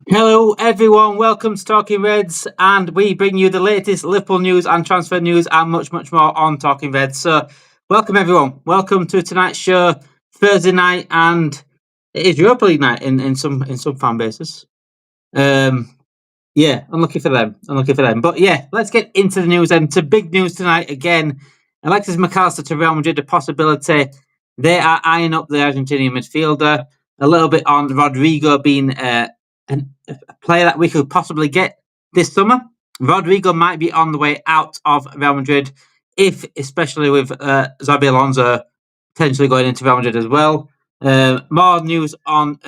Hello, everyone. Welcome to Talking Reds, and we bring you the latest Liverpool news and transfer news and much, much more on Talking Reds. So, welcome, everyone. Welcome to tonight's show, Thursday night, and it is Europa League night in some fan bases. Yeah, unlucky for them. But yeah, let's get into the news. And to big news tonight again. Alexis Mac Allister to Real Madrid, a possibility. They are eyeing up the Argentinian midfielder. A little bit on Rodrygo being a player that we could possibly get this summer. Rodrygo might be on the way out of Real Madrid, especially with Xabi Alonso potentially going into Real Madrid as well. More news on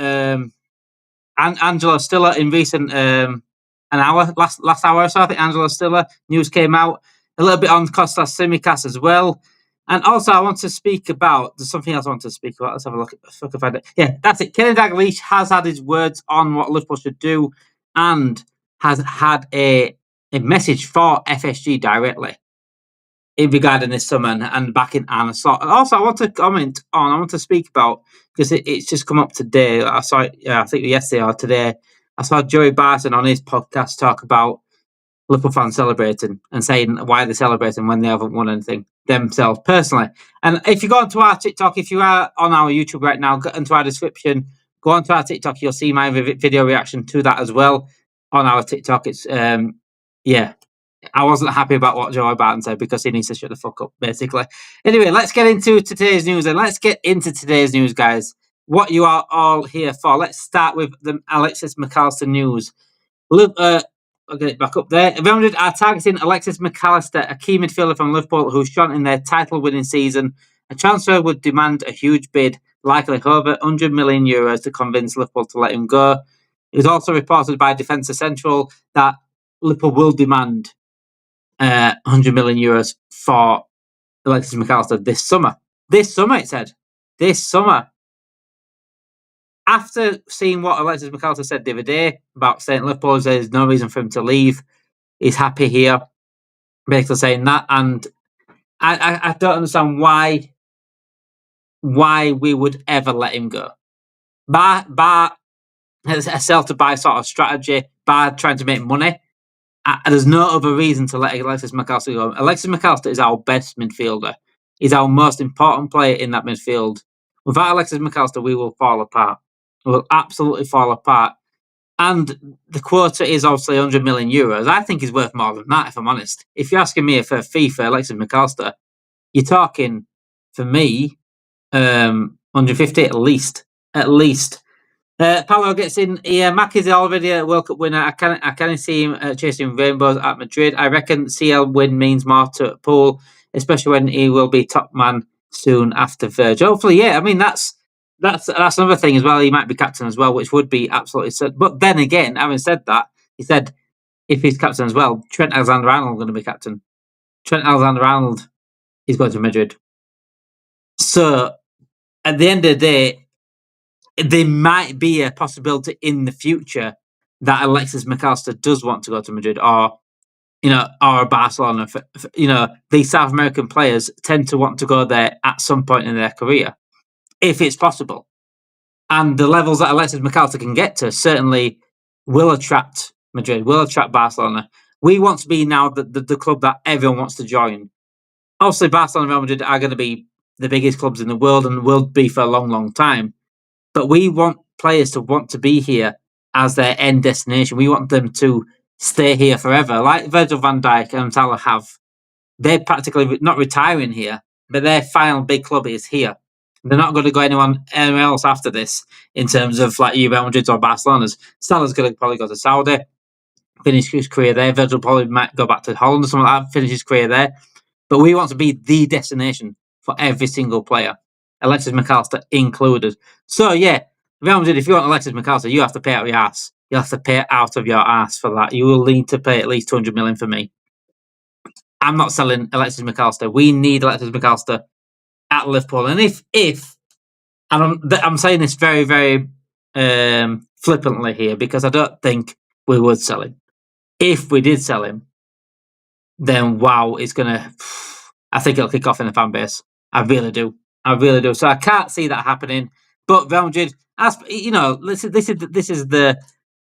Angelo Stiller in recent last hour or so. I think Angelo Stiller news came out. A little bit on Kostas Tsimikas as well. And also, I want to speak about. There's something else I want to speak about. Let's have a look. Yeah, that's it. Kenny Dalglish has had his words on what Liverpool should do, and has had a message for FSG directly in regarding this summer and back in Arne Slot. And also, I want to speak about, because it's just come up today. I saw it, I think yesterday or today. I saw Joey Barton on his podcast talk about Liverpool fans celebrating and saying why they're celebrating when they haven't won anything themselves personally. And if you go onto our TikTok, if you are on our YouTube right now, go into our description, go onto our TikTok, you'll see my video reaction to that as well on our TikTok. It's I wasn't happy about what Joey Barton said because he needs to shut the fuck up, basically. Anyway, let's get into today's news. And let's get into today's news, guys. What you are all here for. Let's start with the Alexis Mac Allister news. I'll get it back up there. Real Madrid are targeting Alexis Mac Allister, a key midfielder from Liverpool who shone in their title-winning season. A transfer would demand a huge bid, likely over €100 million, to convince Liverpool to let him go. It was also reported by Defensa Central that Liverpool will demand €100 million for Alexis Mac Allister this summer. This summer, it said. This summer. After seeing what Alexis Mac Allister said the other day about staying at Liverpool, there's no reason for him to leave. He's happy here, basically saying that. And I don't understand why we would ever let him go. Bar a sell to buy sort of strategy, bar trying to make money. There's no other reason to let Alexis Mac Allister go. Alexis Mac Allister is our best midfielder. He's our most important player in that midfield. Without Alexis Mac Allister, we will fall apart. We will absolutely fall apart. And the quota is obviously €100 million. I think he's worth more than that, if I'm honest. If you're asking me for a fee for Alexis Mac Allister, you're talking, for me, 150 at least. At least. Paolo gets in here. Mac is already a World Cup winner. I can see him chasing rainbows at Madrid. I reckon CL win means more to Pool, especially when he will be top man soon after Virgil. Hopefully, yeah. I mean, that's another thing as well. He might be captain as well, which would be absolutely sad. But then again, having said that, he said if he's captain as well, Trent Alexander-Arnold is going to be captain. Trent Alexander-Arnold is going to Madrid. So at the end of the day, there might be a possibility in the future that Alexis Mac Allister does want to go to Madrid, or Barcelona. These South American players tend to want to go there at some point in their career, if it's possible. And the levels that Alexis Mac Allister can get to certainly will attract Madrid, will attract Barcelona. We want to be now the club that everyone wants to join. Obviously, Barcelona and Real Madrid are going to be the biggest clubs in the world and will be for a long, long time. But we want players to want to be here as their end destination. We want them to stay here forever, like Virgil van Dijk and Salah have. They're practically not retiring here, but their final big club is here. They're not going to go anywhere else after this in terms of like Real Madrid or Barcelona's. Salah's going to probably go to Saudi, finish his career there. Virgil probably might go back to Holland or something like that, finish his career there. But we want to be the destination for every single player, Alexis Mac Allister included. So, yeah, Real Madrid, if you want Alexis Mac Allister, you have to pay out your ass. You have to pay out of your ass for that. You will need to pay at least $200 million for me. I'm not selling Alexis Mac Allister. We need Alexis Mac Allister at Liverpool. And if I'm saying this very, very flippantly here, because I don't think we would sell him. If we did sell him, then wow, it's gonna. I think it'll kick off in the fan base. I really do. So I can't see that happening. But Real Madrid, as you know, this is the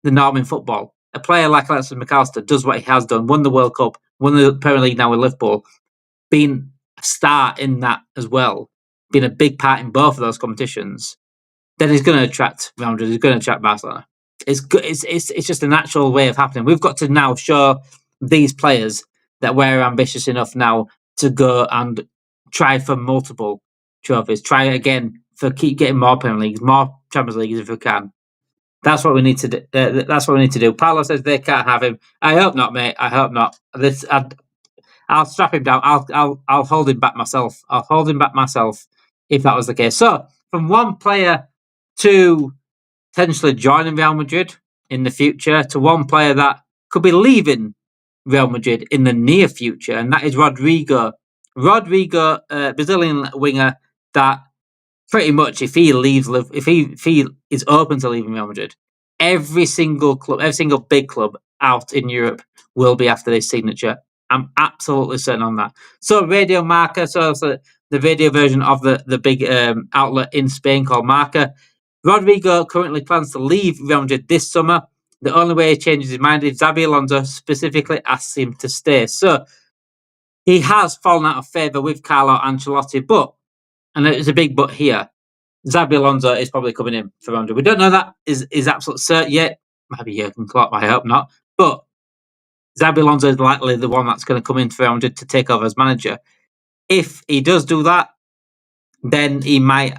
the norm in football. A player like Alexis Mac Allister does what he has done, won the World Cup, won the Premier League now with Liverpool, been a star in that as well, been a big part in both of those competitions, then he's going to attract Real Madrid, he's going to attract Barcelona. It's good. It's just a natural way of happening. We've got to now show these players that we're ambitious enough now to go and try for multiple trophies. Try again for keep getting more Premier Leagues, more Champions Leagues if we can. That's what we need to do. That's what we need to do. Paolo says they can't have him. I hope not, mate. I hope not. I'll strap him down. I'll hold him back myself. I'll hold him back myself if that was the case. So from one player to potentially joining Real Madrid in the future to one player that could be leaving Real Madrid in the near future, and that is Rodrygo. Rodrygo, Brazilian winger that pretty much if he leaves, if he is open to leaving Real Madrid, every single big club out in Europe will be after this signature. I'm absolutely certain on that. So Radio Marca, so the radio version of the big outlet in Spain called Marca. Rodrygo currently plans to leave Real Madrid this summer. The only way he changes his mind is Xabi Alonso specifically asks him to stay. So he has fallen out of favour with Carlo Ancelotti, but, and it's a big but here, Xabi Alonso is probably coming in for Real Madrid. We don't know that is absolute cert yet. Maybe Jurgen Klopp, I hope not. But Xabi Alonso is likely the one that's going to come in for Real Madrid to take over as manager. If he does do that, then he might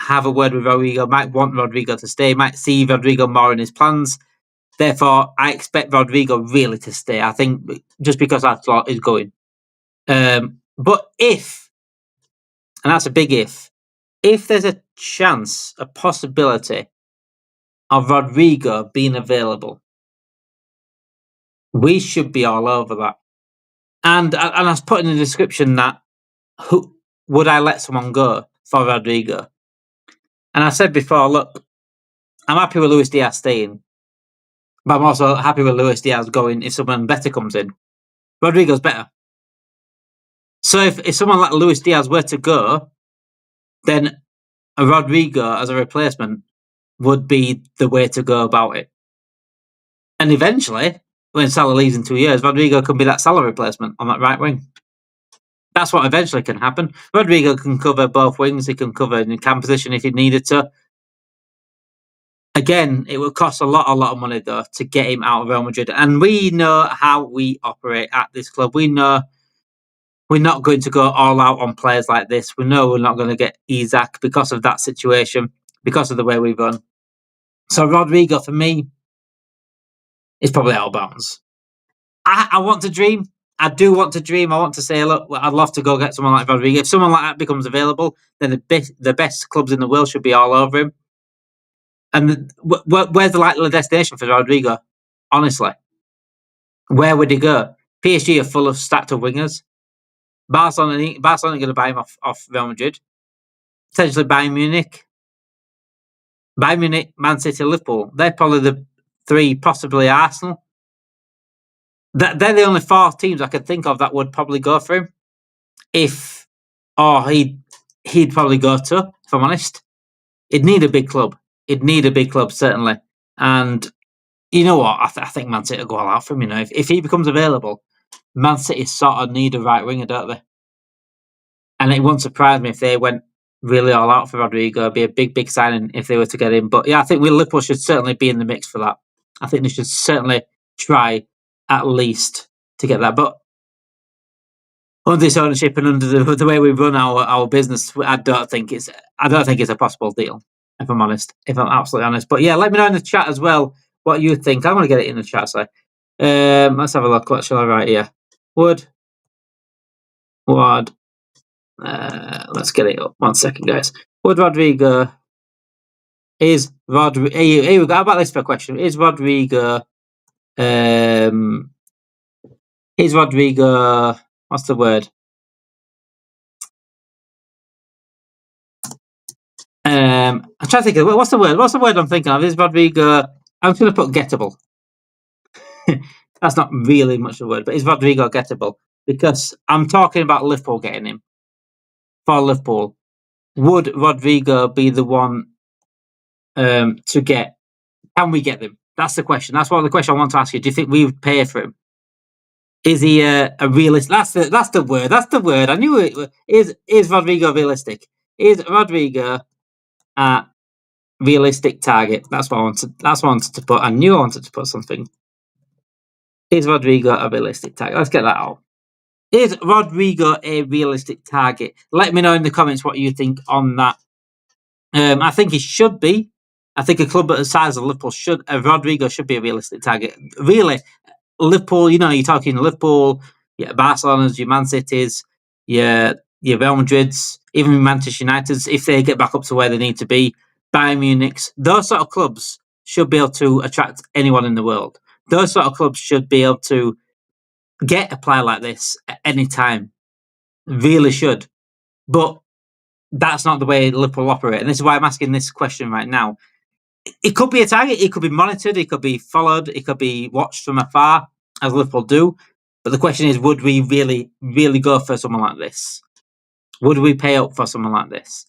have a word with Rodrygo, might want Rodrygo to stay, might see Rodrygo more in his plans. Therefore, I expect Rodrygo really to stay. I think just because Arne Slot is going. But if, and that's a big if there's a chance, a possibility of Rodrygo being available, we should be all over that. And I was put in the description that would I let someone go for Rodrygo? And I said before, look, I'm happy with Luis Diaz staying, but I'm also happy with Luis Diaz going if someone better comes in. Rodrygo's better. So if someone like Luis Diaz were to go, then a Rodrygo as a replacement would be the way to go about it. And eventually, when Salah leaves in 2 years, Rodrygo can be that Salah replacement on that right wing. That's what eventually can happen. Rodrygo can cover both wings. He can cover in cam position if he needed to. Again, it will cost a lot of money, though, to get him out of Real Madrid. And we know how we operate at this club. We know we're not going to go all out on players like this. We know we're not going to get Isaac because of that situation, because of the way we run. So Rodrygo, for me, is probably out of bounds. I want to dream. I do want to dream. I want to say, look, I'd love to go get someone like Rodrygo. If someone like that becomes available, then the best clubs in the world should be all over him. And where's the likely destination for Rodrygo? Honestly, where would he go? PSG are full of stacked up wingers. Barcelona going to buy him off Real Madrid. Potentially Bayern Munich, Man City, Liverpool. They're probably the three, possibly Arsenal. They're the only four teams I could think of that would probably go for him. He'd probably go to, if I'm honest. He'd need a big club. Certainly. And you know what? I think Man City will go all out for him. You know, if he becomes available, Man City sort of need a right winger, don't they? And it won't surprise me if they went really all out for Rodrygo. It'd be a big signing if they were to get him. But yeah, I think Liverpool should certainly be in the mix for that. I think they should certainly try at least to get that. But under this ownership and under the way we run our business, I don't think it's a possible deal. If I'm honest, if I'm absolutely honest. But yeah, let me know in the chat as well what you think. I'm going to get it in the chat. So let's have a look. What shall I write here? Let's get it up. 1 second, guys. Would Rodrygo is Rodrygo? Here we go. How about this for a question? Is Rodrygo? What's the word? I'm trying to think of what's the word. What's the word I'm thinking of? Is Rodrygo? I'm just going to put gettable. That's not really much of a word, but is Rodrygo gettable? Because I'm talking about Liverpool getting him. For Liverpool, would Rodrygo be the one to get? Can we get them? That's the question. That's what the question I want to ask you. Do you think we would pay for him? Is he a realist? That's the word. That's the word. I knew it. Is Rodrygo realistic? Is Rodrygo a realistic target? That's what I wanted. That's what I wanted to put. I knew I wanted to put something. Is Rodrygo a realistic target? Let's get that out. Is Rodrygo a realistic target? Let me know in the comments what you think on that. I think he should be. I think a club at the size of Liverpool Rodrygo should be a realistic target. Really, Liverpool, you're talking Liverpool, your Barcelona's, your Man City's, your Real Madrid's, even Manchester United's, if they get back up to where they need to be, Bayern Munich's, those sort of clubs should be able to attract anyone in the world. Those sort of clubs should be able to get a player like this at any time. Really should. But that's not the way Liverpool operate. And this is why I'm asking this question right now. It could be a target. It could be monitored. It could be followed. It could be watched from afar, as Liverpool do. But the question is, would we really, really go for someone like this? Would we pay up for someone like this?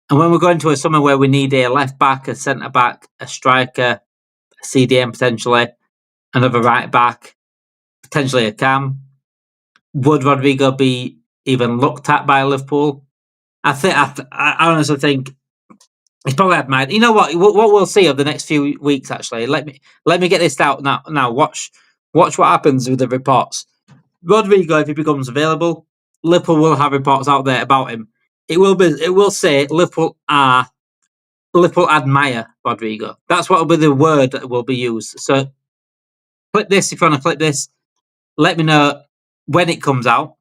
And when we're going to a summer where we need a left back, a centre back, a striker, a CDM potentially, another right back, potentially a cam, would Rodrygo be even looked at by Liverpool? I honestly think he's probably admired. You know what? What we'll see over the next few weeks. Actually, let me get this out now. Now watch what happens with the reports. Rodrygo, if he becomes available, Liverpool will have reports out there about him. It will say Liverpool admire Rodrygo. That's what will be the word that will be used. So click this if you want to click this. Let me know when it comes out.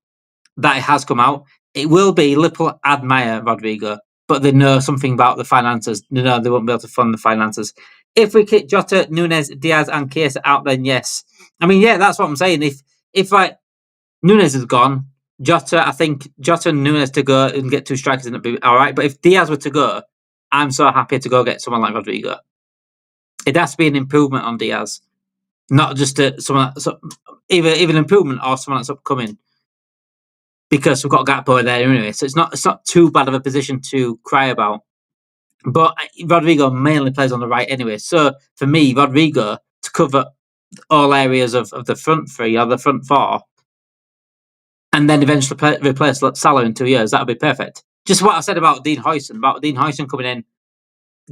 That it has come out. It will be Liverpool admire Rodrygo, but they know something about the finances. They know they won't be able to fund the finances. If we kick Jota, Nunes, Diaz, and Chiesa out, then yes. I mean, yeah, that's what I'm saying. If like Nunes is gone, I think Jota and Nunes to go and get two strikers and it'd be all right. But if Diaz were to go, I'm so happy to go get someone like Rodrygo. It has to be an improvement on Diaz, not just either an improvement or someone that's upcoming. Because we've got Gakpo there anyway, so it's not too bad of a position to cry about. But Rodrygo mainly plays on the right anyway, so for me, Rodrygo to cover all areas of the front three or the front four, and then eventually replace Salah in 2 years, that would be perfect. Just what I said about Dean Huijsen coming in,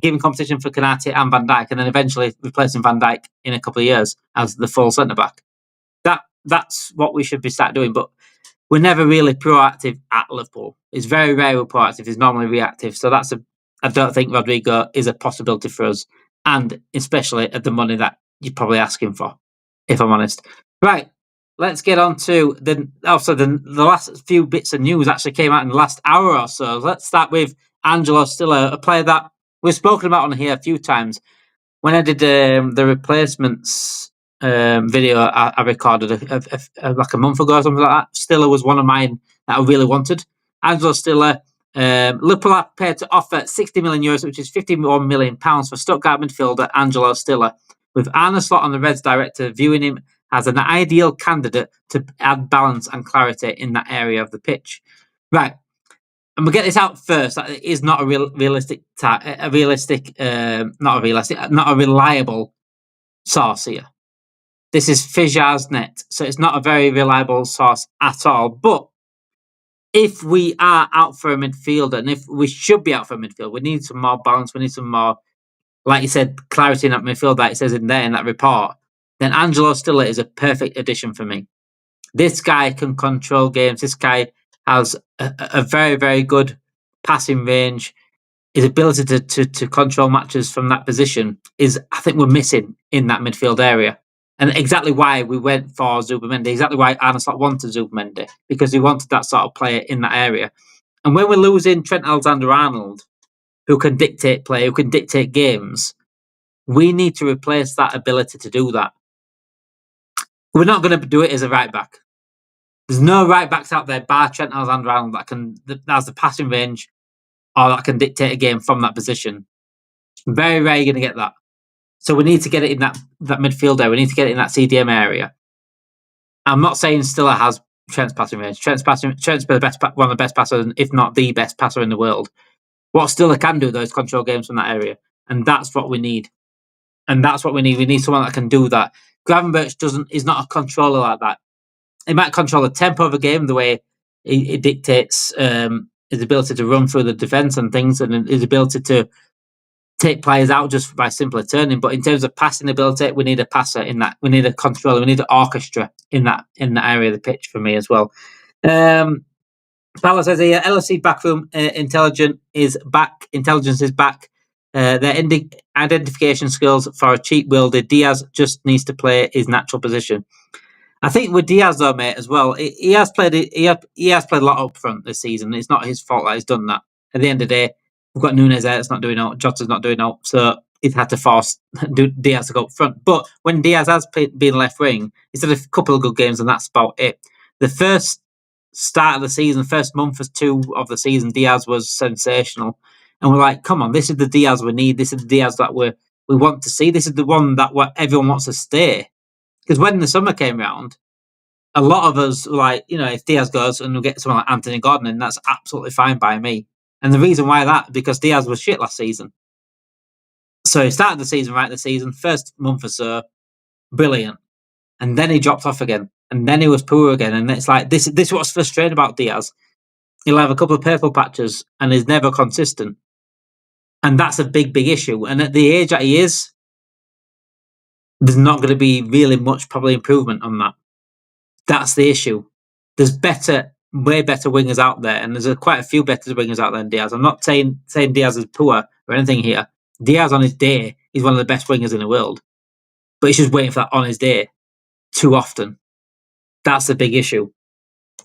giving competition for Konate and Van Dijk, and then eventually replacing Van Dijk in a couple of years as the full centre back. That's what we should be start doing, but we're never really proactive at Liverpool. It's very rare we're proactive. It's normally reactive. So I don't think Rodrygo is a possibility for us, and especially at the money that you're probably asking for, if I'm honest. Right, let's get on to the last few bits of news actually came out in the last hour or so. Let's start with Angelo Stiller, a player that we've spoken about on here a few times. When I did the replacements video I recorded like a month ago or something like that, Stiller was one of mine that I really wanted. Angelo Stiller, Liverpool are prepared to offer €60 million, which is £51 million for Stuttgart midfielder Angelo Stiller, with Arne Slot on the Reds director viewing him as an ideal candidate to add balance and clarity in that area of the pitch. Right, and we'll get this out first. It is not a not a reliable source here. This is Fijars.net, so it's not a very reliable source at all. But if we are out for a midfielder, and if we should be out for a midfielder, we need some more balance. We need some more, like you said, clarity in that midfield, like it says in there in that report. Then Angelo Stiller is a perfect addition for me. This guy can control games. This guy has a very, very good passing range. His ability to control matches from that position is, I think, we're missing in that midfield area. And exactly why we went for Zubimendi, exactly why Arne Slot wanted Zubimendi, because he wanted that sort of player in that area. And when we're losing Trent Alexander-Arnold, who can dictate play, who can dictate games, we need to replace that ability to do that. We're not going to do it as a right back. There's no right backs out there, bar Trent Alexander-Arnold, that has the passing range or that can dictate a game from that position. Very rare you're going to get that. So we need to get it in that midfield area. We need to get it in that CDM area. I'm not saying Stiller has Trent's passing range. Trent's one of the best passers, if not the best passer in the world. What Stiller can do, though, is control games from that area. And that's what we need. And that's what we need. We need someone that can do that. Gravenberch is not a controller like that. He might control the tempo of a game the way it dictates his ability to run through the defence and things, and his ability to take players out just by simply turning. But in terms of passing ability, we need a passer in that. We need a controller. We need an orchestra in that area of the pitch for me as well. Paolo says here, LFC backroom intelligence is back. Their identification skills for a cheap-wielded Diaz just needs to play his natural position. I think with Diaz though, mate, as well, he has played a lot up front this season. It's not his fault that he's done that. At the end of the day, we've got Nunes there that's not doing out, Jota's not doing out, so he's had to force Diaz to go up front. But when Diaz has been left wing, he's had a couple of good games, and that's about it. The first start of the season, first month or two of the season, Diaz was sensational. And we're like, come on, this is the Diaz we need. This is the Diaz that we want to see. This is the one that everyone wants to stay. Because when the summer came round, a lot of us were like, if Diaz goes and we'll get someone like Anthony Gordon in, that's absolutely fine by me. And the reason why because Diaz was shit last season. So he started the season right this season, first month or so, brilliant. And then he dropped off again. And then he was poor again. And it's like, this is what's frustrating about Diaz. He'll have a couple of purple patches and he's never consistent. And that's a big, big issue. And at the age that he is, there's not going to be really much probably improvement on that. That's the issue. There's way better wingers out there, and there's quite a few better wingers out there than Diaz. I'm not saying Diaz is poor or anything here. Diaz on his day, he's one of the best wingers in the world. But he's just waiting for that on his day too often. That's the big issue.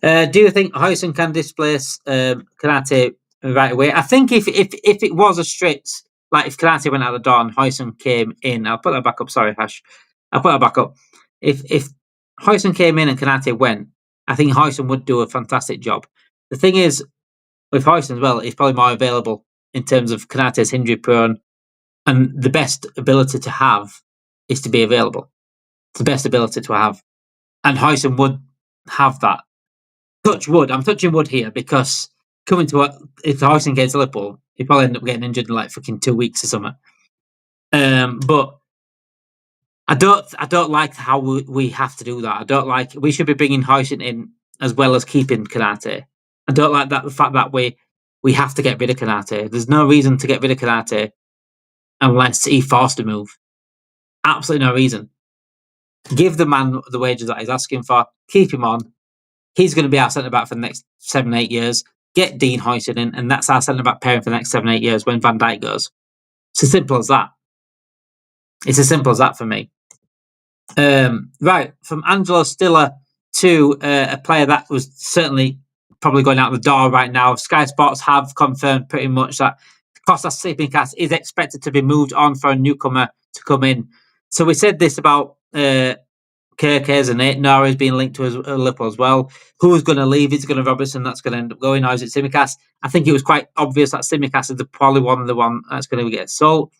Do you think Huijsen can displace Konate right away? I think if it was a straight, like if Konate went out the door and Huijsen came in, I'll put that back up. Sorry, Hash. I'll put that back up. If Huijsen came in and Konate went, I think Huijsen would do a fantastic job. The thing is, with Huijsen as well, he's probably more available in terms of Konate's injury prone, and the best ability to have is to be available. It's the best ability to have. And Huijsen would have that. Touch wood. I'm touching wood here because if Huijsen gets Liverpool, he'd probably end up getting injured in like fucking 2 weeks or something. But I don't like how we have to do that. I don't like. We should be bringing Huijsen in as well as keeping Konate. I don't like the fact that we have to get rid of Konate. There's no reason to get rid of Konate unless he forced to move. Absolutely no reason. Give the man the wages that he's asking for. Keep him on. He's going to be our centre-back for the next 7-8 years. Get Dean Huijsen in, and that's our centre-back pairing for the next 7-8 years when Van Dijk goes. It's as simple as that. It's as simple as that for me. Right, from Angelo Stiller to a player that was certainly probably going out the door right now. Sky Sports have confirmed pretty much that Kostas Tsimikas is expected to be moved on for a newcomer to come in. So we said this about Kerkez and Aitnar is being linked to Liverpool as well. Who's going to leave? Is it going to Robertson that's going to end up going, or is it Tsimikas? I think it was quite obvious that Tsimikas is probably the one that's going to get sold.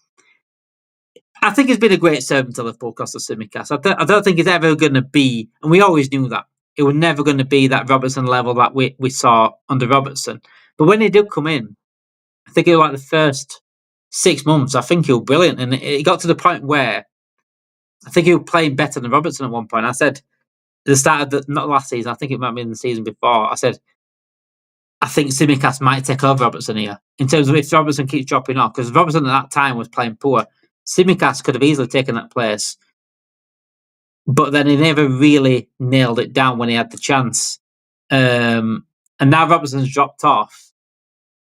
I think he's been a great servant to Liverpool, Kostas Tsimikas. I don't think he's ever going to be, and we always knew that, it was never going to be that Robertson level that we saw under Robertson. But when he did come in, I think it was like the first 6 months, I think he was brilliant. And it got to the point where I think he was playing better than Robertson at one point. I said, at the start of not last season, I think it might have been the season before, I said, I think Tsimikas might take over Robertson here in terms of if Robertson keeps dropping off, because Robertson at that time was playing poor. Tsimikas could have easily taken that place, but then he never really nailed it down when he had the chance. And now Robertson's dropped off,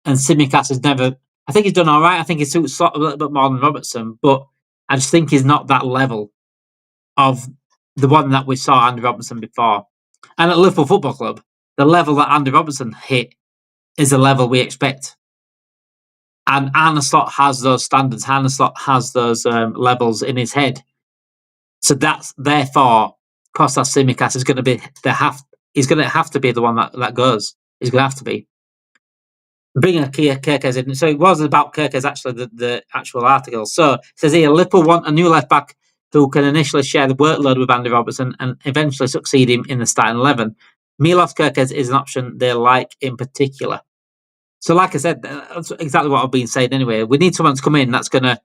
and Tsimikas has never. I think he's done all right. I think he suits Slot a little bit more than Robertson, but I just think he's not that level of the one that we saw Andy Robertson before. And at Liverpool Football Club, the level that Andy Robertson hit is the level we expect. And Arne Slot has those standards. Arne Slot has those levels in his head. So that's therefore Kostas Tsimikas is going to be he's going to have to be the one that goes. He's going to have to be. Bringing Kerkez in. So it was about Kerkez actually the actual article. So it says here Liverpool want a new left back who can initially share the workload with Andy Robertson and eventually succeed him in the starting 11. Milos Kerkez is an option they like in particular. So like I said, that's exactly what I've been saying anyway. We need someone to come in that's going to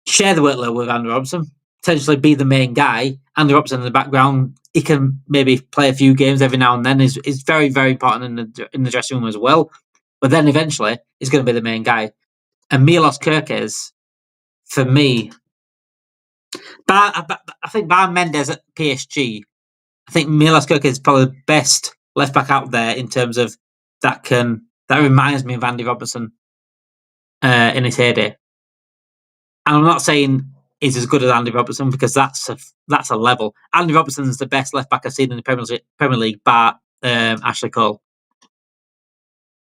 share the workload with Andy Robertson, potentially be the main guy. Andy Robertson in the background, he can maybe play a few games every now and then. Is very, very important in the dressing room as well. But then eventually, he's going to be the main guy. And Milos Kerkez, for me, I think bar Mendes at PSG, I think Milos Kerkez is probably the best left back out there in terms of that reminds me of Andy Robertson in his heyday. And I'm not saying he's as good as Andy Robertson because that's a level. Andy Robertson's the best left back I've seen in the Premier League, bar Ashley Cole.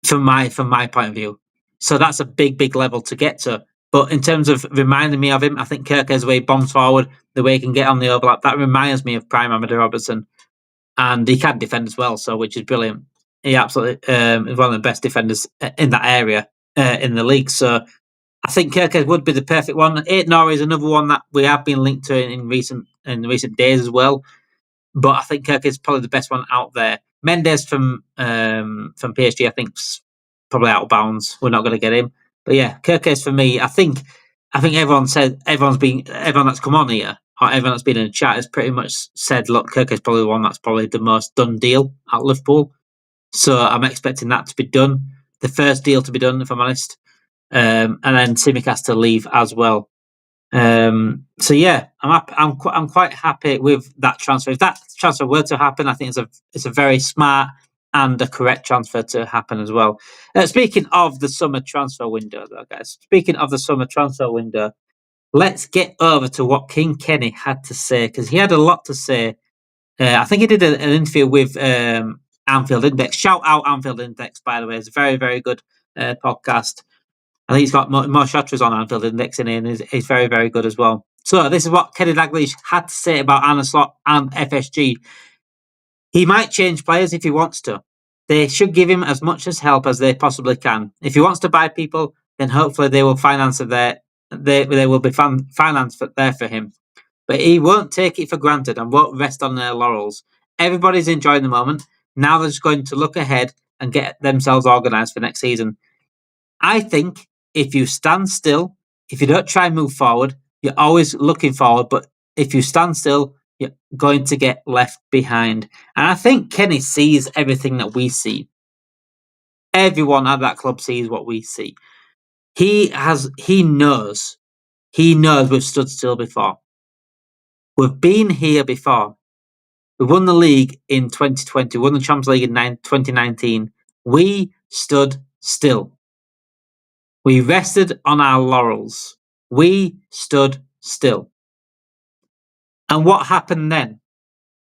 From my point of view, so that's a big level to get to. But in terms of reminding me of him, I think Kerkez, the way he bombs forward, the way he can get on the overlap, that reminds me of prime Andy Robertson, and he can defend as well, so which is brilliant. He absolutely is one of the best defenders in that area in the league. So I think Kerkez would be the perfect one. Aït-Nouri is another one that we have been linked to in recent days as well. But I think Kerkez is probably the best one out there. Mendes from PSG, I think, probably out of bounds. We're not going to get him. But yeah, Kerkez for me. I think everyone that's come on here, or everyone that's been in the chat has pretty much said, look, Kerkez is probably the one that's probably the most done deal at Liverpool. So I'm expecting that to be done. The first deal to be done, if I'm honest. And then Tsimikas to leave as well. So yeah, I'm quite happy with that transfer. If that transfer were to happen, I think it's a very smart and a correct transfer to happen as well. Speaking of the summer transfer window, though, guys. Speaking of the summer transfer window, let's get over to what King Kenny had to say, because he had a lot to say. I think he did an interview with Anfield Index. Shout out Anfield Index, by the way. It's a very, very good podcast. I think he's got more Shotters on Anfield indexing in. He's very, very good as well. So this is what Kenny Dalglish had to say about Arne Slot and FSG. He might change players if he wants to. They should give him as much as help as they possibly can. If he wants to buy people, then hopefully they will finance it there. They will be financed there for him. But he won't take it for granted and won't rest on their laurels. Everybody's enjoying the moment. Now they're just going to look ahead and get themselves organised for next season. I think if you stand still, if you don't try and move forward, you're always looking forward. But if you stand still, you're going to get left behind. And I think Kenny sees everything that we see. Everyone at that club sees what we see. He knows we've stood still before. We've been here before. We won the league in 2020, won the Champions League in 2019. We stood still. We rested on our laurels. We stood still. And what happened then?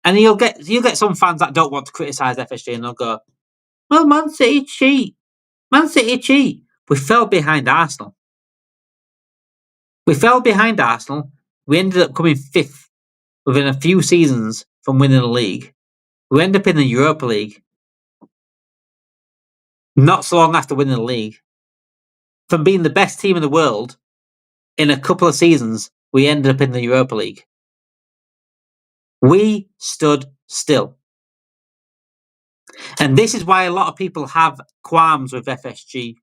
And you'll get some fans that don't want to criticise FSG and they'll go, well, Man City cheat. Man City cheat. We fell behind Arsenal. We ended up coming fifth within a few seasons from winning the league. We ended up in the Europa League. Not so long after winning the league. From being the best team in the world, in a couple of seasons, we ended up in the Europa League. We stood still. And this is why a lot of people have qualms with FSG.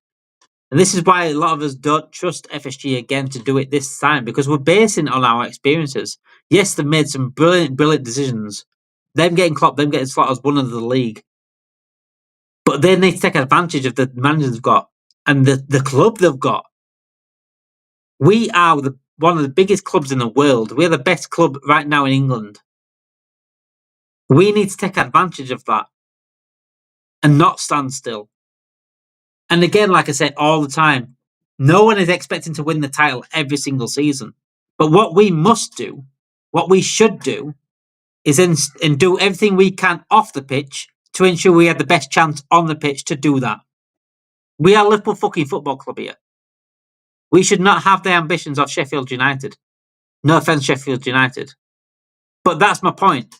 And this is why a lot of us don't trust FSG again to do it this time, because we're basing it on our experiences. Yes, they've made some brilliant decisions. Them getting Klopp, them getting Slot as one of the league. But they need to take advantage of the managers they've got and the club they've got. We are one of the biggest clubs in the world. We're the best club right now in England. We need to take advantage of that and not stand still. And again, like I say all the time, no one is expecting to win the title every single season. But what we must do, what we should do, is and do everything we can off the pitch to ensure we have the best chance on the pitch to do that. We are Liverpool fucking Football Club here. We should not have the ambitions of Sheffield United. No offence, Sheffield United. But that's my point.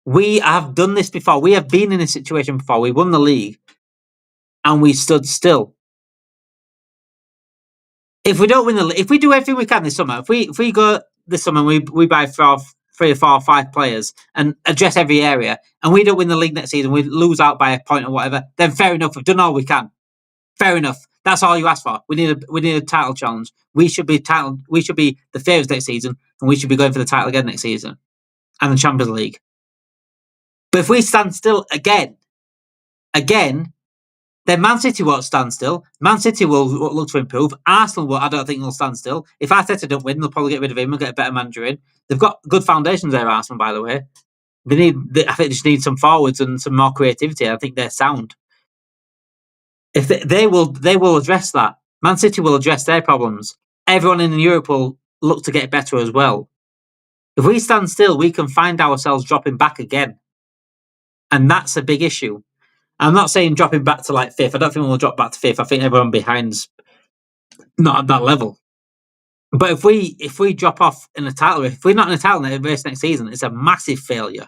We have done this before. We have been in this situation before. We won the league and we stood still. If we don't win the league, if we do everything we can this summer, if we go this summer and we buy 3 or 4 or 5 players and address every area, and we don't win the league next season, we lose out by a point or whatever, then fair enough, we've done all we can. Fair enough. That's all you asked for. We need a title challenge. We should be the favourites next season, and we should be going for the title again next season, and the Champions League. But if we stand still again, then Man City won't stand still. Man City will look to improve. Arsenal I don't think will stand still. If Arteta don't win, they'll probably get rid of him and get a better manager in. They've got good foundations there, Arsenal, by the way. I think they just need some forwards and some more creativity. I think they're sound. If they will address that. Man City will address their problems. Everyone in Europe will look to get better as well. If we stand still, we can find ourselves dropping back again. And that's a big issue. I'm not saying dropping back to like fifth. I don't think we'll drop back to fifth. I think everyone behind's not at that level. But if we drop off in the title race, if we're not in the title race next season, it's a massive failure.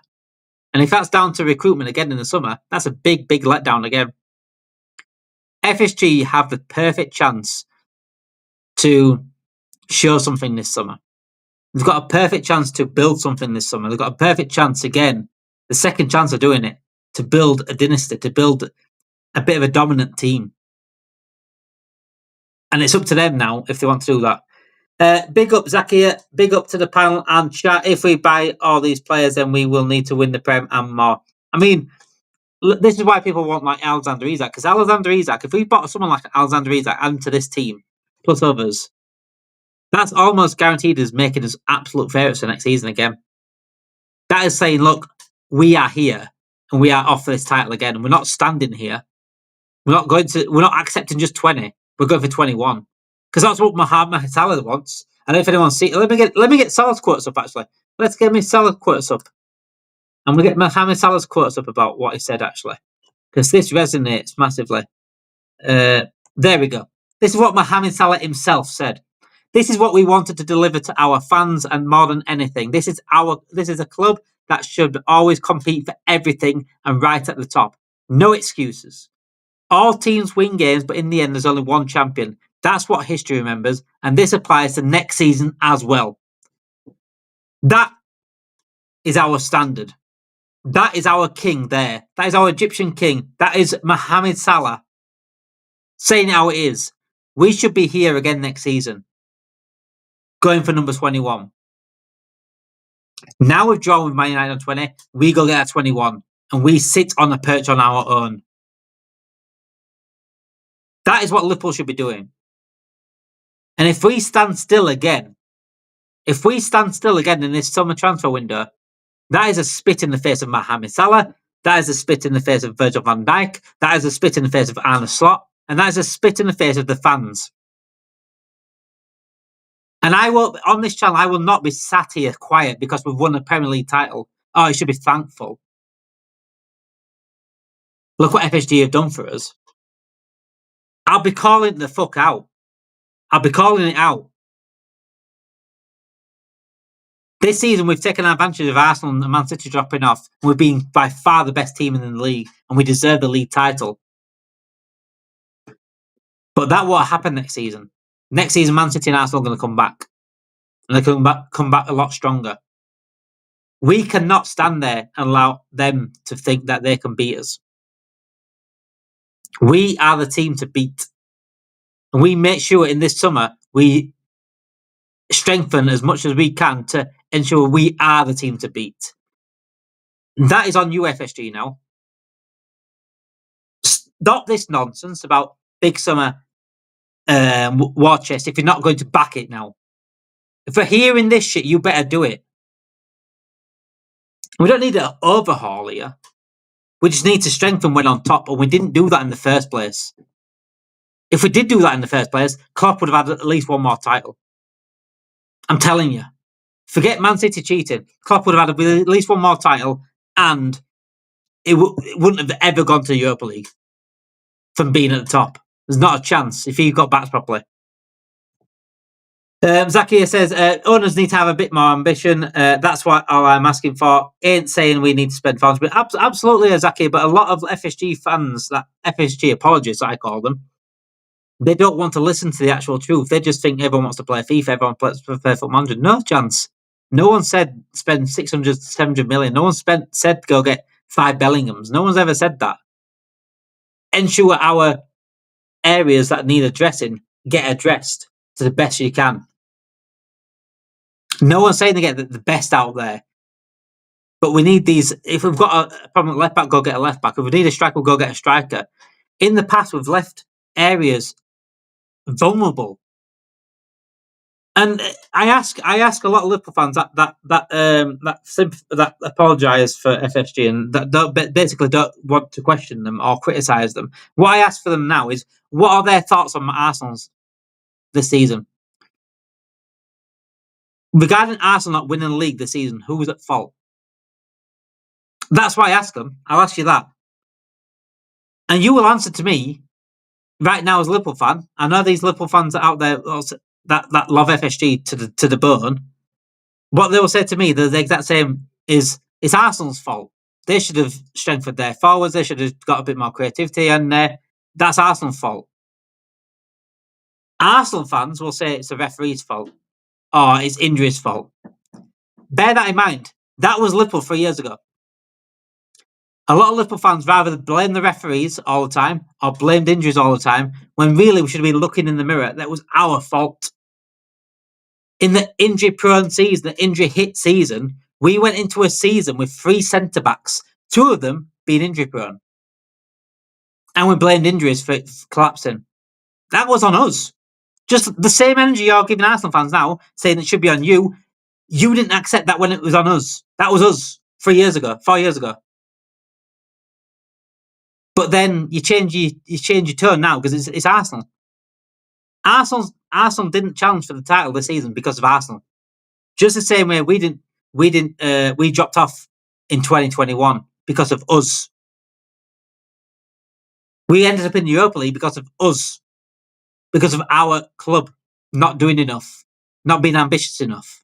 And if that's down to recruitment again in the summer, that's a big, big letdown again. FSG have the perfect chance to show something this summer. They've got a perfect chance to build something this summer. They've got a perfect chance again, the second chance of doing it, to build a dynasty, to build a bit of a dominant team. And it's up to them now if they want to do that. Big up, Zakia. Big up to the panel and chat. If we buy all these players, then we will need to win the Prem and more. I mean, this is why people want like Alexander Isak. Because Alexander Isak, if we bought someone like Alexander Isak and to this team, plus others, that's almost guaranteed as making us absolute favourites for next season again. That is saying, look, we are here and we are off for this title again. And we're not standing here. We're not accepting just 20. We're going for 21. Because that's what Mohamed Salah wants. I don't know if anyone's seen. Let me get Salah's quotes up actually. Let's get me Salah's quotes up. I'm gonna get Mohamed Salah's quotes up about what he said actually. Because this resonates massively. There we go. This is what Mohamed Salah himself said. This is what we wanted to deliver to our fans and more than anything. This is a club that should always compete for everything and right at the top. No excuses. All teams win games, but in the end, there's only one champion. That's what history remembers, and this applies to next season as well. That is our standard. That is our king there. That is our Egyptian king. That is Mohamed Salah saying how it is. We should be here again next season, going for number 21. Now we've drawn with Man United on 20, we go get at 21, and we sit on a perch on our own. That is what Liverpool should be doing. And if we stand still again in this summer transfer window, that is a spit in the face of Mohamed Salah. That is a spit in the face of Virgil van Dijk. That is a spit in the face of Arne Slot. And that is a spit in the face of the fans. And on this channel, I will not be sat here quiet because we've won a Premier League title. Oh, you should be thankful. Look what FSG have done for us. I'll be calling the fuck out. I'll be calling it out. This season, we've taken advantage of Arsenal and Man City dropping off. We've been by far the best team in the league, and we deserve the league title. But that won't happen next season. Next season, Man City and Arsenal are going to come back. And they're going to come back a lot stronger. We cannot stand there and allow them to think that they can beat us. We are the team to beat. And we make sure in this summer we strengthen as much as we can to ensure we are the team to beat. That is on you, FSG, now. Stop this nonsense about big summer war chest if you're not going to back it now. If we're hearing this shit, you better do it. We don't need an overhaul here. We just need to strengthen when on top, and we didn't do that in the first place. If we did do that in the first place, Klopp would have had at least one more title. I'm telling you. Forget Man City cheating. Klopp would have had at least one more title, and it wouldn't have ever gone to the Europa League from being at the top. There's not a chance if he got backed properly. Zakia says, owners need to have a bit more ambition. That's what all I'm asking for. Ain't saying we need to spend funds, but absolutely, Zakia. But a lot of FSG fans, that FSG apologists, I call them, they don't want to listen to the actual truth. They just think everyone wants to play FIFA, everyone wants to play Football Manager. No chance. No one said spend 600, 700 million. No one said go get 5 Bellinghams. No one's ever said that. Ensure our areas that need addressing get addressed to the best you can. No one's saying they get the best out there. But we need these. If we've got a problem at left back, go get a left back. If we need a striker, we'll go get a striker. In the past, we've left areas vulnerable. And I ask a lot of Liverpool fans that apologise for FSG and that basically don't want to question them or criticise them. What I ask for them now is, what are their thoughts on Arsenal's this season? Regarding Arsenal not winning the league this season, who was at fault? That's why I ask them. I'll ask you that. And you will answer to me right now as a Liverpool fan. I know these Liverpool fans out there that love FSG to the bone. What they will say to me, the exact same, is it's Arsenal's fault. They should have strengthened their forwards. They should have got a bit more creativity, and that's Arsenal's fault. Arsenal fans will say it's the referee's fault or it's injury's fault. Bear that in mind. That was Liverpool 3 years ago. A lot of Liverpool fans rather blame the referees all the time or blamed injuries all the time, when really we should have been looking in the mirror. That was our fault. In the injury-prone season, the injury-hit season, we went into a season with 3 centre-backs, 2 of them being injury-prone. And we blamed injuries for collapsing. That was on us. Just the same energy you're giving Arsenal fans now, saying it should be on you. You didn't accept that when it was on us. That was us 4 years ago. But then you change your tone now because it's Arsenal. Arsenal didn't challenge for the title this season because of Arsenal. Just the same way we dropped off in 2021 because of us. We ended up in the Europa League because of us. Because of our club not doing enough, not being ambitious enough.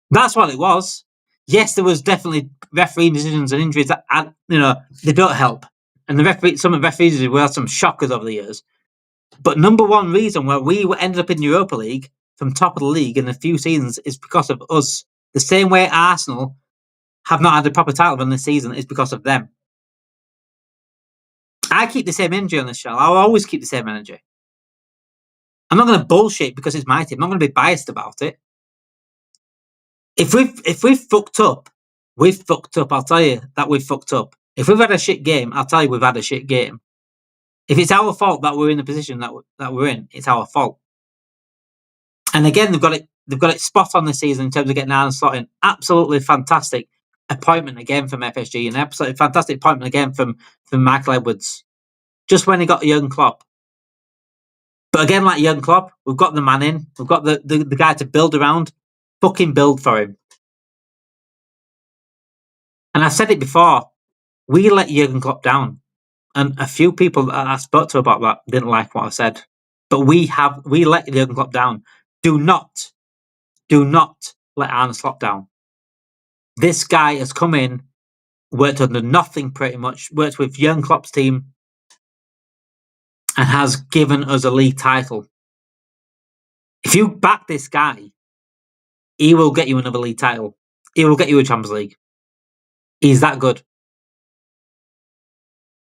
That's what it was. Yes, there was definitely referee decisions and injuries that they don't help. And some of the referees were some shockers over the years. But number one reason why we ended up in the Europa League from top of the league in a few seasons is because of us. The same way Arsenal have not had a proper title run this season is because of them. I keep the same energy on this show. I'll always keep the same energy. I'm not going to bullshit because it's my team. I'm not going to be biased about it. If we've fucked up, we've fucked up. I'll tell you that we've fucked up. If we've had a shit game, I'll tell you we've had a shit game. If it's our fault that we're in the position that we're in, it's our fault. And again, they've got it spot on this season in terms of getting Arne Slot in. Absolutely fantastic appointment again from FSG, and absolutely fantastic appointment again from Michael Edwards. Just when he got Jurgen Klopp. But again, like Jurgen Klopp, we've got the man in. We've got the guy to build around. Fucking build for him. And I've said it before. We let Jurgen Klopp down. And a few people that I spoke to about that didn't like what I said. But we let Jurgen Klopp down. Do not let Arne Slot down. This guy has come in, worked under nothing pretty much, worked with Jurgen Klopp's team, and has given us a league title. If you back this guy, he will get you another league title. He will get you a Champions League. He's that good.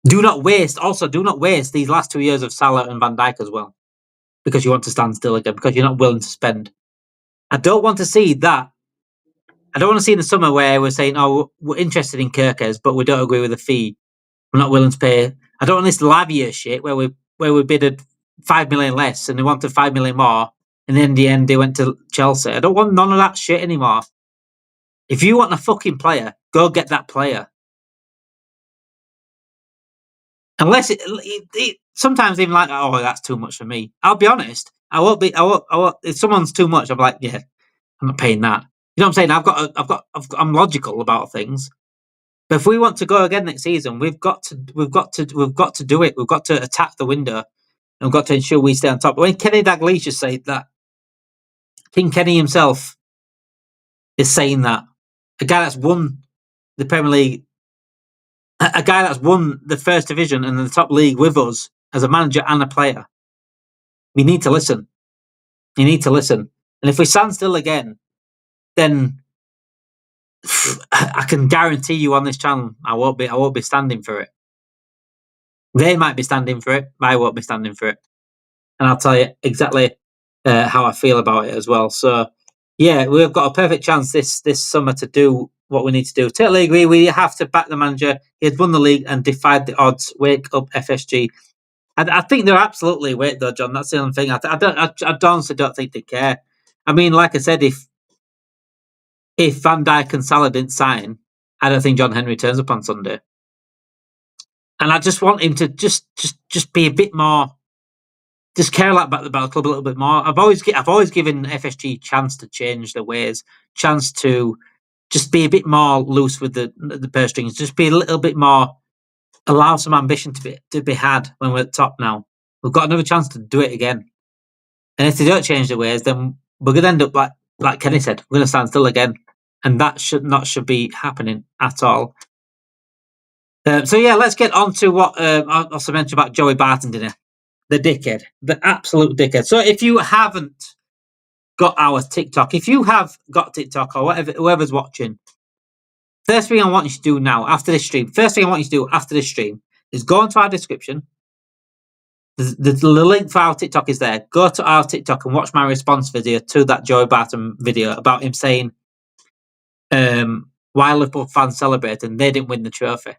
Do not waste these last 2 years of Salah and Van Dijk as well, because you want to stand still again, because you're not willing to spend. I don't want to see that. I don't want to see in the summer where we're saying, oh, we're interested in Kirkes, but we don't agree with the fee. We're not willing to pay. I don't want this Lavia shit where we bidded 5 million less and they wanted 5 million more, and in the end they went to Chelsea. I don't want none of that shit anymore. If you want a fucking player, go get that player. Unless it sometimes even like, oh, that's too much for me. I'll be honest. I won't. If someone's too much, I'm like, yeah, I'm not paying that. You know what I'm saying? I'm logical about things. But if we want to go again next season, we've got to do it. We've got to attack the window, and we've got to ensure we stay on top. But when Kenny Dalglish has said that, King Kenny himself is saying that, a guy that's won the Premier League, a guy that's won the first division and the top league with us as a manager and a player, we need to listen. You need to listen. And if we stand still again, then I can guarantee you on this channel, I won't be standing for it. They might be standing for it, but I won't be standing for it. And I'll tell you exactly how I feel about it as well. So, yeah, we've got a perfect chance this summer to do what we need to do. Totally agree. We have to back the manager. He has won the league and defied the odds. Wake up, FSG. I think they're absolutely awake, though, John. That's the only thing. I honestly don't think they care. I mean, like I said, if Van Dijk and Salah didn't sign, I don't think John Henry turns up on Sunday. And I just want him to just be a bit more, just care about the club a little bit more. I've always given FSG a chance to change their ways, chance to just be a bit more loose with the purse strings, just be a little bit more, allow some ambition to be had when we're at the top now. We've got another chance to do it again. And if they don't change their ways, then we're going to end up like Kenny said, we're going to stand still again. And that should be happening at all. So yeah, let's get on to what I also mentioned about Joey Barton, didn't I? The dickhead, the absolute dickhead. So if you haven't got our TikTok, if you have got TikTok or whoever's watching, first thing I want you to do now after this stream, is go into our description. The link for our TikTok is there. Go to our TikTok and watch my response video to that Joey Barton video about him saying why Liverpool fans celebrating they didn't win the trophy.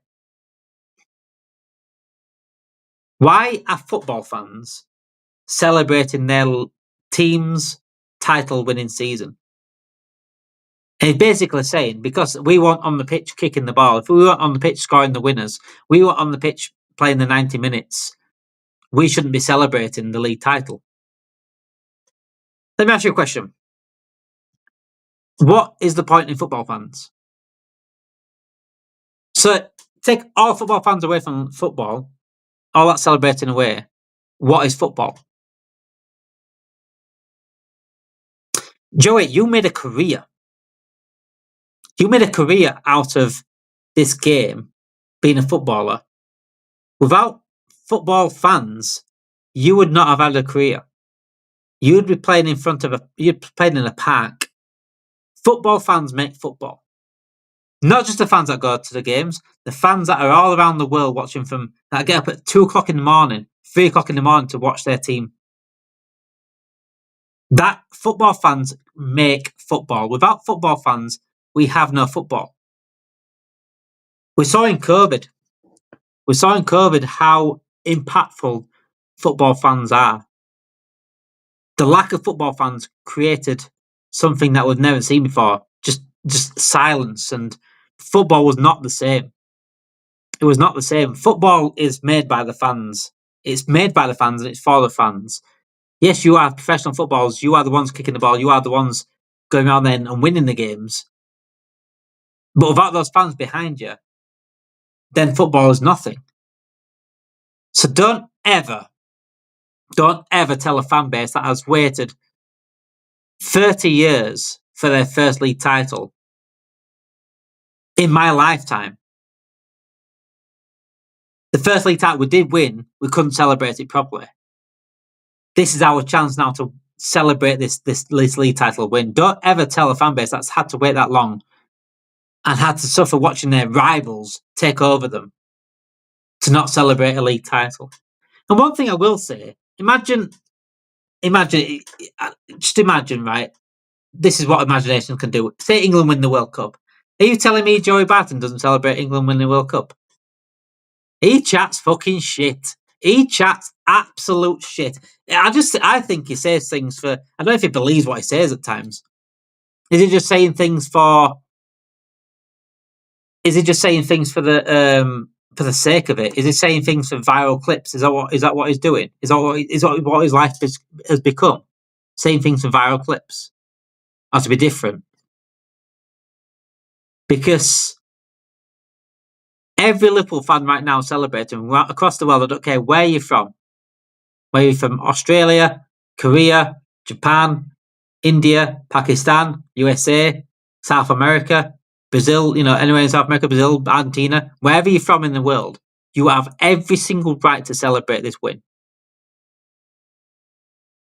Why are football fans celebrating their team's title-winning season? And he's basically saying, because we weren't on the pitch kicking the ball, if we weren't on the pitch scoring the winners, we weren't on the pitch playing the 90 minutes, we shouldn't be celebrating the league title. Let me ask you a question. What is the point in football fans? So take all football fans away from football, all that celebrating away. What is football? Joey, you made a career. You made a career out of this game, being a footballer. Without football fans, you would not have had a career. You'd be playing in a park. Football fans make football. Not just the fans that go to the games, the fans that are all around the world watching that get up at 2 o'clock in the morning, 3 o'clock in the morning to watch their team. That football fans make football. Without football fans, we have no football. We saw in COVID how impactful football fans are. The lack of football fans created something that we've never seen before. Just silence, and football was not the same. It was not the same. Football is made by the fans. It's made by the fans and it's for the fans. Yes, you are professional footballers. You are the ones kicking the ball. You are the ones going around there and winning the games. But without those fans behind you, then football is nothing. So don't ever tell a fan base that has waited 30 years for their first league title in my lifetime. The first league title we did win, we couldn't celebrate it properly. This is our chance now to celebrate this league title win. Don't ever tell a fan base that's had to wait that long and had to suffer watching their rivals take over them to not celebrate a league title. And one thing I will say, imagine, right? This is what imagination can do. Say England win the World Cup. Are you telling me Joey Barton doesn't celebrate England winning the World Cup? He chats fucking shit. He chats absolute shit. I think he says things for, I don't know if he believes what he says at times. Is he just saying things for the sake of it? Is he saying things for viral clips? Is that what he's doing? Is that what his life has become? Saying things for viral clips? Or to be different? Because every Liverpool fan right now celebrating across the world, I don't care where you're from. Whether you're from Australia, Korea, Japan, India, Pakistan, USA, South America, Brazil, anywhere in South America, Brazil, Argentina, wherever you're from in the world, you have every single right to celebrate this win.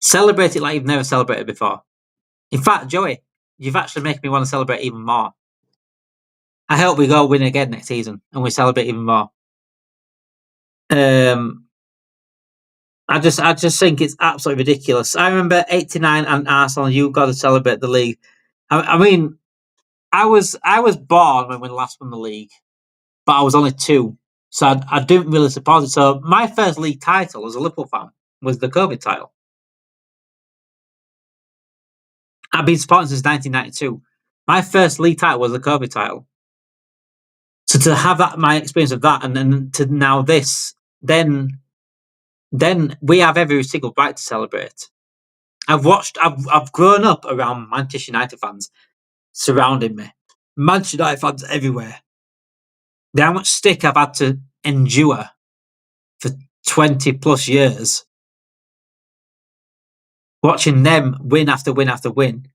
Celebrate it like you've never celebrated before. In fact, Joey, you've actually made me want to celebrate even more. I hope we go win again next season and we celebrate even more. I just think it's absolutely ridiculous. I remember '89 and Arsenal. You got to celebrate the league. I mean, I was born when we last won the league, but I was only 2, so I didn't really support it. So my first league title as a Liverpool fan was the COVID title. I've been supporting since 1992. My first league title was the COVID title. So to have that, my experience of that, and then to now this, then we have every single right to celebrate. I've grown up around Manchester United fans surrounding me. Manchester United fans everywhere. How much stick I've had to endure for 20 plus years, watching them win after win after win,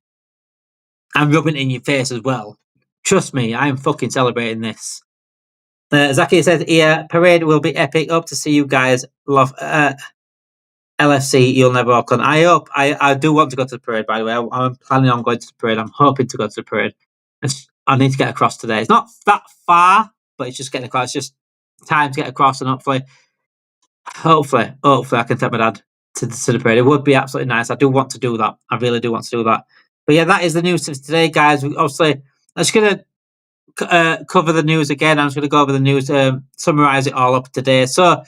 and rubbing it in your face as well. Trust me, I am fucking celebrating this. Zaki says here, parade will be epic. Up to see you guys. Love LFC. You'll never walk on. I do want to go to the parade. By the way, I'm planning on going to the parade. I'm hoping to go to the parade. I need to get across today. It's not that far, but it's just getting across. It's just time to get across, and hopefully, I can take my dad to the parade. It would be absolutely nice. I do want to do that. I really do want to do that. But yeah, that is the news for today, guys. Obviously, I'm just gonna cover the news again. I'm just going to go over the news, summarize it all up today. So,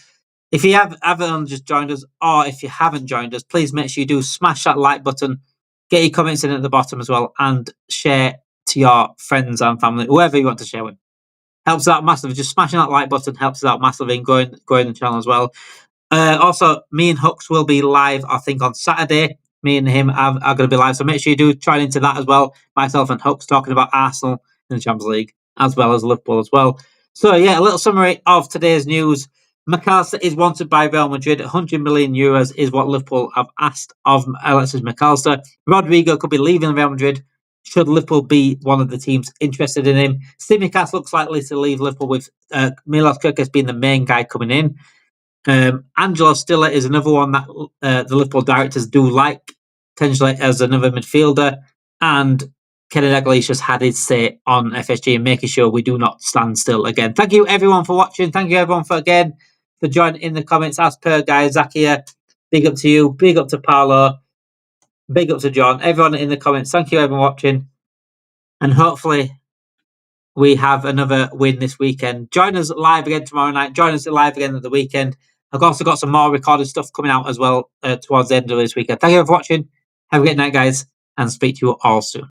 if you haven't just joined us, or if you haven't joined us, please make sure you do smash that like button, get your comments in at the bottom as well, and share to your friends and family, whoever you want to share with. Helps out massively. Just smashing that like button helps us out massively in growing the channel as well. Also, me and Hooks will be live, I think, on Saturday. Me and him are going to be live, so make sure you do try into that as well. Myself and Hooks talking about Arsenal in the Champions League, as well as Liverpool as well. So, yeah, a little summary of today's news. Mac Allister is wanted by Real Madrid. 100 million euros is what Liverpool have asked of Alexis Mac Allister. Rodrygo could be leaving Real Madrid. Should Liverpool be one of the teams interested in him? Tsimikas looks likely to leave Liverpool, with Milos Kerkez being the main guy coming in. Angelo Stiller is another one that the Liverpool directors do like, potentially as another midfielder. And Kenny Dalglish has had his say on FSG and making sure we do not stand still again. Thank you everyone for watching. Thank you everyone for joining in the comments. As per, guys, Zakia, big up to you. Big up to Paolo. Big up to John. Everyone in the comments. Thank you everyone watching. And hopefully we have another win this weekend. Join us live again tomorrow night. Join us live again at the weekend. I've also got some more recorded stuff coming out as well towards the end of this weekend. Thank you for watching. Have a great night, guys, and speak to you all soon.